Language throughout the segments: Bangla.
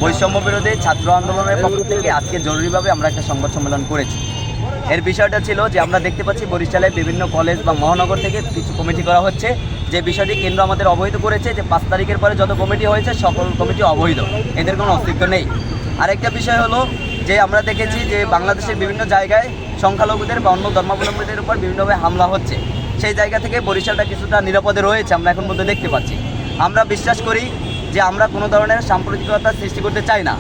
বৈষম্য বিরোধী ছাত্র আন্দোলনের পক্ষ থেকে আজকে জরুরিভাবে আমরা একটা সংবাদ সম্মেলন করেছি। এর বিষয়টা ছিল যে আমরা দেখতে পাচ্ছি বরিশালে বিভিন্ন কলেজ বা মহানগর থেকে কিছু কমিটি করা হচ্ছে, যে বিষয়টি কেন্দ্র আমাদের অবহিত করেছে যে 5 তারিখের পরে যত কমিটি হয়েছে সকল কমিটি অবৈধ, এদের কোনো অস্তিত্ব নেই। আরেকটা বিষয় হলো যে আমরা দেখেছি যে বাংলাদেশের বিভিন্ন জায়গায় সংখ্যালঘুদের বা অন্য ধর্মাবলম্বীদের উপর বিভিন্নভাবে হামলা হচ্ছে। সেই জায়গা থেকে বরিশালটা কিছুটা নিরাপদে রয়েছে আমরা এখন মধ্যে দেখতে পাচ্ছি। আমরা বিশ্বাস করি যে আমরা কোনো ধরনের সাম্প্রদায়িকতা সৃষ্টি করতে চাই না,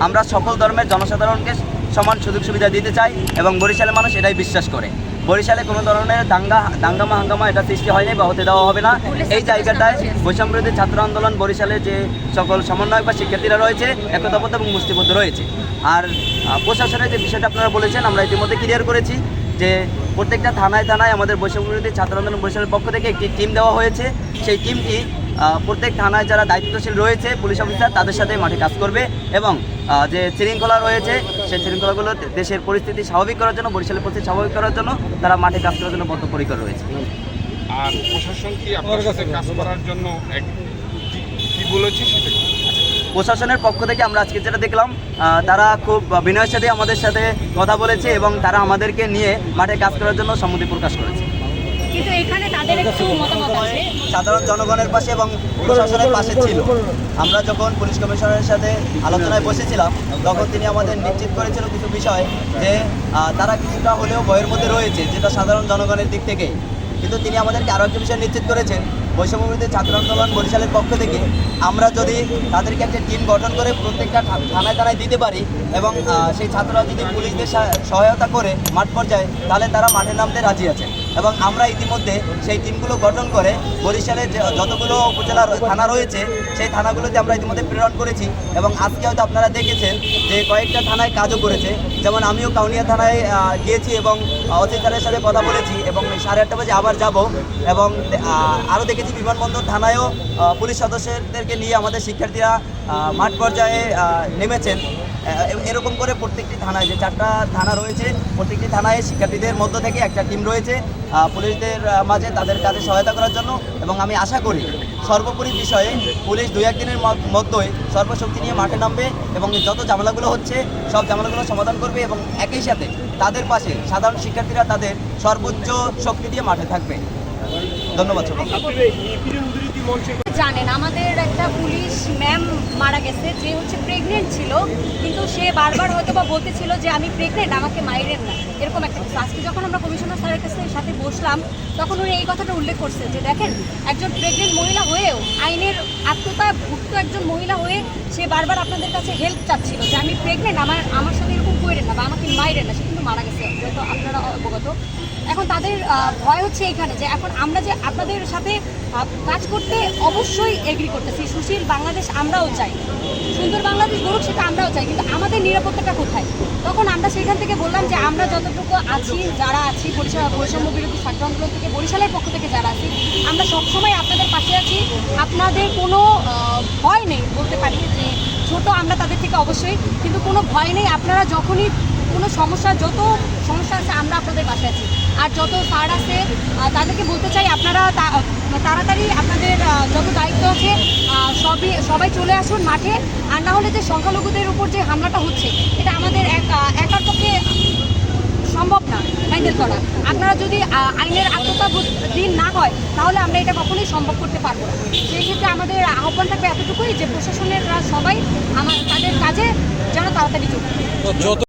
আমরা সকল ধর্মের জনসাধারণকে সমান সুযোগ সুবিধা দিতে চাই এবং বরিশালের মানুষ এটাই বিশ্বাস করে। বরিশালে কোনো ধরনের দাঙ্গামা হাঙ্গামা এটা সৃষ্টি হয়নি বা হতে দেওয়া হবে না। এই জায়গাটায় বৈষম্যবিরোধী ছাত্র আন্দোলন বরিশালে যে সকল সমন্বয়ক বা শিক্ষার্থীরা রয়েছে একতাবদ্ধ এবং মুষ্টিবদ্ধ রয়েছে। আর প্রশাসনের যে বিষয়টা আপনারা বলেছেন আমরা ইতিমধ্যে ক্লিয়ার করেছি যে প্রত্যেকটা থানায় থানায় আমাদের বৈষম্যবিরোধী ছাত্র আন্দোলন বরিশালের পক্ষ থেকে একটি টিম দেওয়া হয়েছে। সেই টিমটি প্রত্যেক থানায় যারা দায়িত্বশীল রয়েছে পুলিশ অফিসার তাদের সাথে মাঠে কাজ করবে এবং যে শৃঙ্খলা রয়েছে সেই শৃঙ্খলাগুলো দেশের পরিস্থিতি স্বাভাবিক করার জন্য, বরিশালের পরিস্থিতি স্বাভাবিক করার জন্য তারা মাঠে কাজ করার জন্য বদ্ধপরিকর রয়েছে। আর প্রশাসন কি আপনার কাছে কাজ করার জন্য কি বলেছে সেটা? প্রশাসনের পক্ষ থেকে আমরা আজকে যেটা দেখলাম তারা খুব বিনয়ের সাথে আমাদের সাথে কথা বলেছে এবং তারা আমাদেরকে নিয়ে মাঠে কাজ করার জন্য সম্মতি প্রকাশ করেছে। কিন্তু এখানে তাদের একটু মতামত আছে, সাধারণ জনগণের পাশে এবং প্রশাসনের পাশে ছিল। আমরা যখন পুলিশ কমিশনারের সাথে আলোচনায় বসেছিলাম তখন তিনি আমাদের নিশ্চিত করেছিল কিছু বিষয় যে তারা কিছুটা হলেও ভয়ের মধ্যে রয়েছে, যেটা সাধারণ জনগণের দিক থেকে। কিন্তু তিনি আমাদেরকে আরও একটা বিষয় নিশ্চিত করেছেন, বৈষম্যবিরোধী ছাত্র আন্দোলন বরিশালের পক্ষ থেকে আমরা যদি তাদেরকে একটা টিম গঠন করে প্রত্যেকটা থানায় থানায় দিতে পারি এবং সেই ছাত্ররা যদি পুলিশদের সহায়তা করে মাঠ পর্যায়ে, তাহলে তারা মাঠে নামতে রাজি আছেন। এবং আমরা ইতিমধ্যে সেই টিমগুলো গঠন করে বরিশালের যতগুলো উপজেলা থানা রয়েছে সেই থানাগুলোতে আমরা ইতিমধ্যে প্রেরণ করেছি এবং আজকে হয়তো আপনারা দেখেছেন যে কয়েকটা থানায় কাজও করেছে। যেমন আমিও কাউনিয়া থানায় গিয়েছি এবং অফিসারের সাথে কথা বলেছি এবং 8:30 বাজে আবার যাব এবং আরও দেখেছি বিমানবন্দর থানায়ও পুলিশ সদস্যদেরকে নিয়ে আমাদের শিক্ষার্থীরা মাঠ পর্যায়ে নেমেছেন। এরকম করে প্রত্যেকটি থানায় যে 4টা থানা রয়েছে প্রত্যেকটি থানায় শিক্ষার্থীদের মধ্য থেকে একটা টিম রয়েছে পুলিশদের মাঝে তাদের কাজে সহায়তা করার জন্য। এবং আমি আশা করি সর্বোপরি বিষয়ে পুলিশ 2-1 দিনের মধ্যেই সর্বশক্তি নিয়ে মাঠে নামবে এবং যত ঝামেলাগুলো হচ্ছে সব ঝামেলাগুলো সমাধান করবে এবং একই সাথে তাদের পাশে সাধারণ শিক্ষার্থীরা তাদের সর্বোচ্চ শক্তি দিয়ে মাঠে থাকবে। ধন্যবাদ। জানেন আমাদের একটা পুলিশ ম্যাম মারা গেছে, যে হচ্ছে প্রেগনেন্ট ছিল, কিন্তু সে বারবার হয়তো বা বলতেছিল যে আমি প্রেগনেন্ট, আমাকে মাইরেন না, এরকম একটা কিছু। আজকে যখন আমরা কমিশনার স্যারের সাথে বসলাম তখন উনি এই কথাটা উল্লেখ করছে যে দেখেন একজন প্রেগনেন্ট মহিলা হয়েও আইনের আত্মতাভুক্ত একজন মহিলা হয়ে সে বারবার আপনাদের কাছে হেল্প চাচ্ছিল যে আমি প্রেগনেন্ট, আমার সাথে এরকম করেন না বা আমাকে মাইরেন না। সে কিন্তু মারা গেছে, হয়তো আপনারা অবগত। এখন তাদের ভয় হচ্ছে এইখানে যে এখন আমরা যে আপনাদের সাথে কাজ করতে অবশ্যই এগ্রি করতেছি, সুশীল বাংলাদেশ আমরাও চাই, সুন্দর বাংলাদেশ গড়ুক সেটা আমরাও চাই, কিন্তু আমাদের নিরাপত্তাটা কোথায়? তখন আমরা সেখান থেকে বললাম যে আমরা যতটুকু আছি, যারা আছি বৈষম্য বিরোধী ছাত্র আন্দোলন থেকে বরিশালের পক্ষ থেকে যারা আছি, আমরা সবসময় আপনাদের পাশে আছি। আপনাদের কোনো ভয় নেই, বলতে পারি যে ছোট আমরা তাদের থেকে অবশ্যই, কিন্তু কোনো ভয় নেই। আপনারা যখনই কোনো যত সমস্যা আছে আমরা আপনাদের পাশে আছি। আর যত স্যার আছে তাদেরকে বলতে চাই আপনারা তাড়াতাড়ি আপনাদের যত দায়িত্ব আছে সবাই চলে আসুন মাঠে। আর না হলে যে সংখ্যালঘুদের উপর যে হামলাটা হচ্ছে এটা আমাদের একার পক্ষে সম্ভব না হ্যান্ডেল করা। আপনারা যদি আইনের আত্মতাবোধহীন না হয় তাহলে আমরা এটা কখনোই সম্ভব করতে পারবো না। সেই ক্ষেত্রে আমাদের আহ্বান থাকবে এতটুকুই যে প্রশাসনের সবাই তাদের কাজে যেন তাড়াতাড়ি যোগ